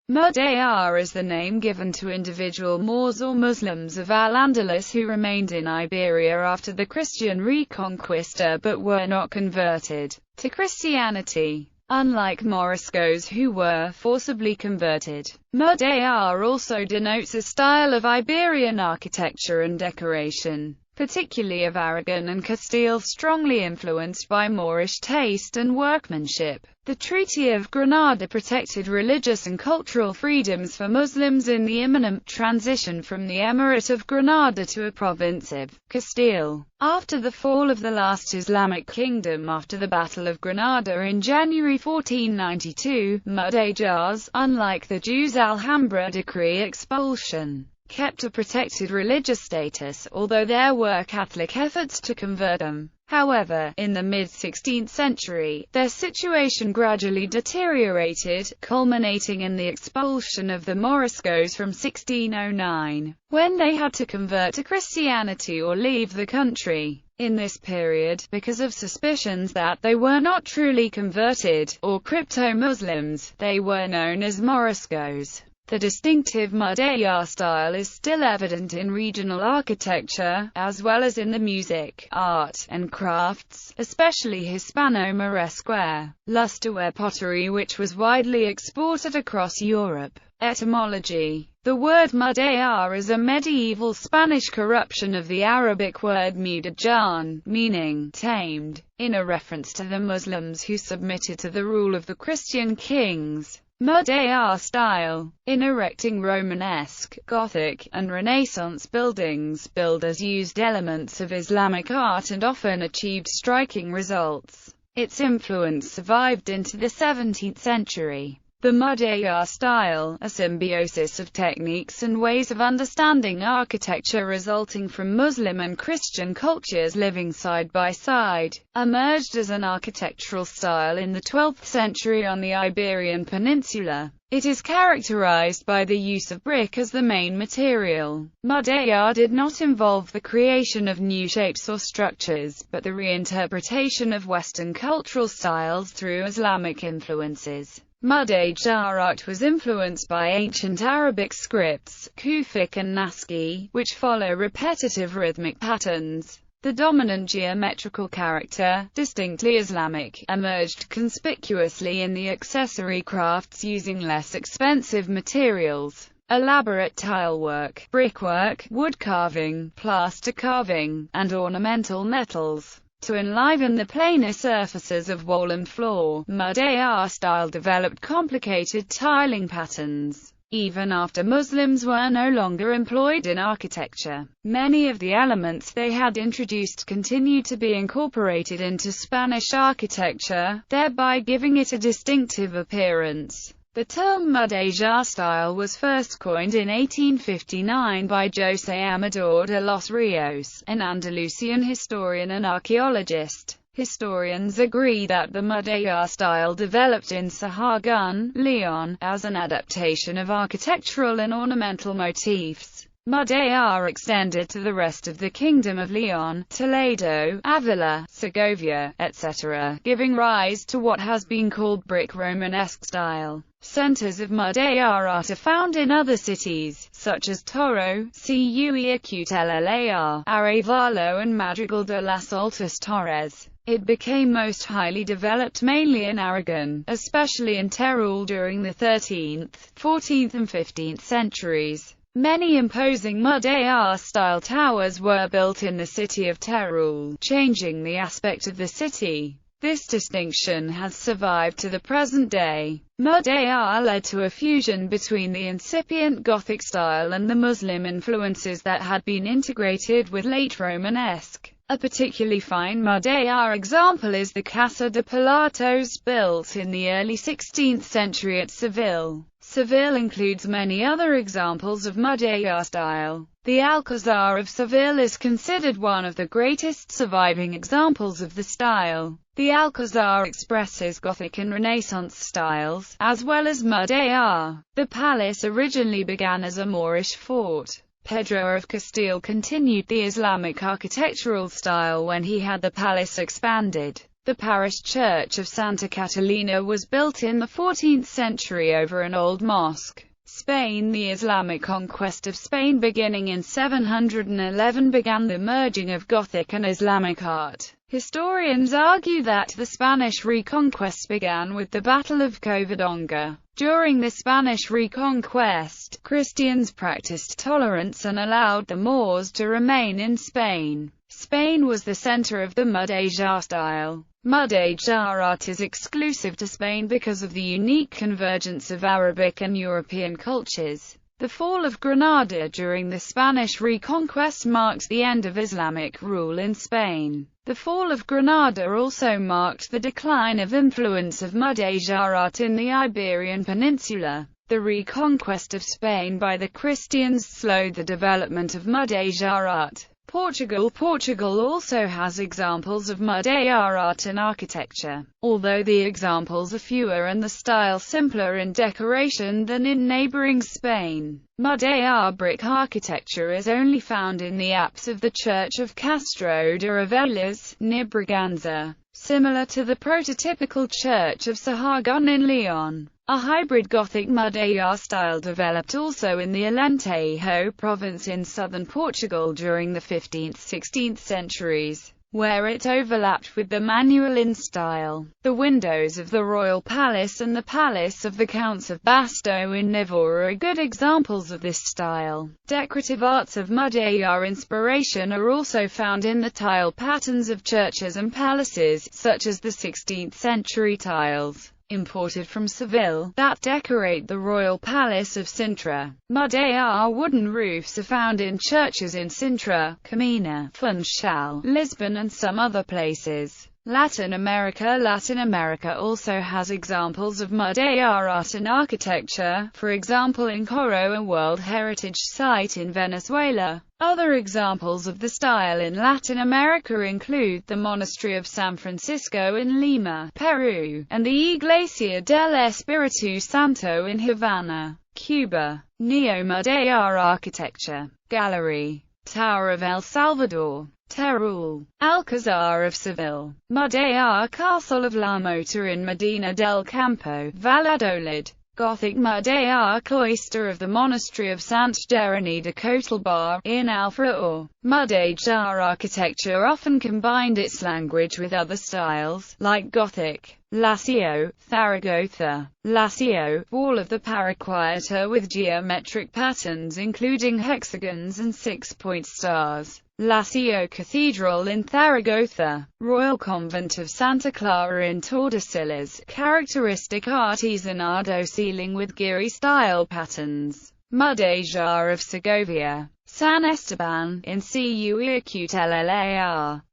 Mudéjar is the name given to individual Moors or Muslims of Al-Andalus who remained in Iberia after the Christian reconquista but were not converted to Christianity, unlike Moriscos who were forcibly converted. Mudéjar also denotes a style of Iberian architecture and decoration, particularly of Aragon and Castile, strongly influenced by Moorish taste and workmanship. The Treaty of Granada protected religious and cultural freedoms for Muslims in the imminent transition from the Emirate of Granada to a province of Castile. After the fall of the last Islamic kingdom after the Battle of Granada in January 1492, Mudéjars, unlike the Jews' Alhambra decree expulsion, kept a protected religious status, although there were Catholic efforts to convert them. However, in the mid-16th century, their situation gradually deteriorated, culminating in the expulsion of the Moriscos from 1609, when they had to convert to Christianity or leave the country. In this period, because of suspicions that they were not truly converted, or crypto-Muslims, they were known as Moriscos. The distinctive Mudéjar style is still evident in regional architecture, as well as in the music, art, and crafts, especially Hispano-Moresque lusterware pottery, which was widely exported across Europe. Etymology. The word Mudéjar is a medieval Spanish corruption of the Arabic word Mudéjar, meaning tamed, in a reference to the Muslims who submitted to the rule of the Christian kings. Mudéjar style. In erecting Romanesque, Gothic, and Renaissance buildings, builders used elements of Islamic art and often achieved striking results. Its influence survived into the 17th century. The Mudéjar style, a symbiosis of techniques and ways of understanding architecture resulting from Muslim and Christian cultures living side by side, emerged as an architectural style in the 12th century on the Iberian Peninsula. It is characterized by the use of brick as the main material. Mudéjar did not involve the creation of new shapes or structures, but the reinterpretation of Western cultural styles through Islamic influences. Mudéjar art was influenced by ancient Arabic scripts, Kufic and Nasqi, which follow repetitive rhythmic patterns. The dominant geometrical character, distinctly Islamic, emerged conspicuously in the accessory crafts using less expensive materials. Elaborate tilework, brickwork, wood carving, plaster carving, and ornamental metals. To enliven the plainer surfaces of wall and floor, Mudéjar style developed complicated tiling patterns. Even after Muslims were no longer employed in architecture, many of the elements they had introduced continued to be incorporated into Spanish architecture, thereby giving it a distinctive appearance. The term Mudéjar style was first coined in 1859 by José Amador de los Rios, an Andalusian historian and archaeologist. Historians agree that the Mudéjar style developed in Sahagún, Leon, as an adaptation of architectural and ornamental motifs. Mudéjar extended to the rest of the Kingdom of Leon, Toledo, Avila, Segovia, etc., giving rise to what has been called brick Romanesque style. Centers of Mudéjar art are found in other cities, such as Toro, Cutellar, Arevalo and Madrigal de las Altas Torres. It became most highly developed mainly in Aragon, especially in Teruel during the 13th, 14th and 15th centuries. Many imposing Mudéjar-style towers were built in the city of Teruel, changing the aspect of the city. This distinction has survived to the present day. Mudéjar led to a fusion between the incipient Gothic style and the Muslim influences that had been integrated with late Romanesque. A particularly fine Mudéjar example is the Casa de Pilatos, built in the early 16th century at Seville. Seville includes many other examples of Mudéjar style. The Alcazar of Seville is considered one of the greatest surviving examples of the style. The Alcazar expresses Gothic and Renaissance styles, as well as Mudéjar. The palace originally began as a Moorish fort. Pedro of Castile continued the Islamic architectural style when he had the palace expanded. The parish church of Santa Catalina was built in the 14th century over an old mosque. Spain. The Islamic conquest of Spain beginning in 711 began the merging of Gothic and Islamic art. Historians argue that the Spanish reconquest began with the Battle of Covadonga. During the Spanish reconquest, Christians practiced tolerance and allowed the Moors to remain in Spain. Spain was the center of the Mudéjar style. Mudéjar art is exclusive to Spain because of the unique convergence of Arabic and European cultures. The fall of Granada during the Spanish reconquest marked the end of Islamic rule in Spain. The fall of Granada also marked the decline of influence of Mudéjar art in the Iberian Peninsula. The reconquest of Spain by the Christians slowed the development of Mudéjar art. Portugal also has examples of Mudéjar art in architecture, although the examples are fewer and the style simpler in decoration than in neighboring Spain. Muddéjar brick architecture is only found in the apse of the Church of Castro de Reveles, near Braganza, similar to the prototypical Church of Sahagún in Leon. A hybrid Gothic Mudéjar style developed also in the Alentejo province in southern Portugal during the 15th–16th centuries, where it overlapped with the Manuelin style. The windows of the royal palace and the palace of the Counts of Basto in Navarre are good examples of this style. Decorative arts of Mudéjar inspiration are also found in the tile patterns of churches and palaces, such as the 16th-century tiles imported from Seville, that decorate the royal palace of Sintra. Mudéjar wooden roofs are found in churches in Sintra, Camina, Funchal, Lisbon and some other places. Latin America also has examples of Mudéjar art and architecture, for example in Coro, a World Heritage Site in Venezuela. Other examples of the style in Latin America include the Monastery of San Francisco in Lima, Peru, and the Iglesia del Espíritu Santo in Havana, Cuba. Neo-Mudéjar architecture. Gallery. Tower of El Salvador. Teruel. Alcázar of Seville. Mudéjar Castle of La Mota in Medina del Campo, Valladolid. Gothic Mudéjar cloister of the Monastery of Sant Jeroni de Cotalbar, in Alfraor. Mudéjar architecture often combined its language with other styles, like Gothic. Lacio, Zaragoza. Lacio, wall of the Paraquietar with geometric patterns including hexagons and 6-point stars. Lacio Cathedral in Zaragoza. Royal Convent of Santa Clara in Tordesillas. Characteristic artisanado ceiling with Giri-style patterns. Mudéjar of Segovia. San Esteban, in Cutellar.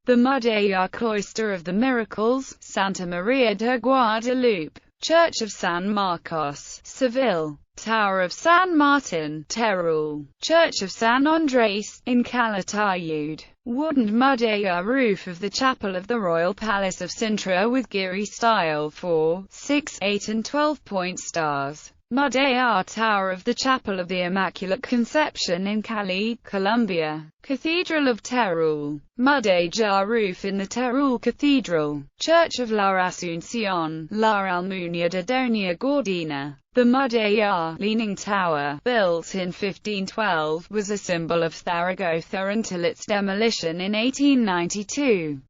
The Mudéjar Cloister of the Miracles, Santa Maria de Guadalupe. Church of San Marcos, Seville. Tower of San Martin, Teruel. Church of San Andrés, in Calatayud. Wooden Mudéjar roof of the chapel of the Royal Palace of Sintra with Giri-style 4, 6, 8 and 12-point stars. Mudéjar Tower of the Chapel of the Immaculate Conception in Cali, Colombia. Cathedral of Teruel. Mudéjar roof in the Teruel Cathedral. Church of La Asunción, La Almunia de Doña Gordina. The Mudéjar Leaning Tower, built in 1512, was a symbol of Zaragoza until its demolition in 1892.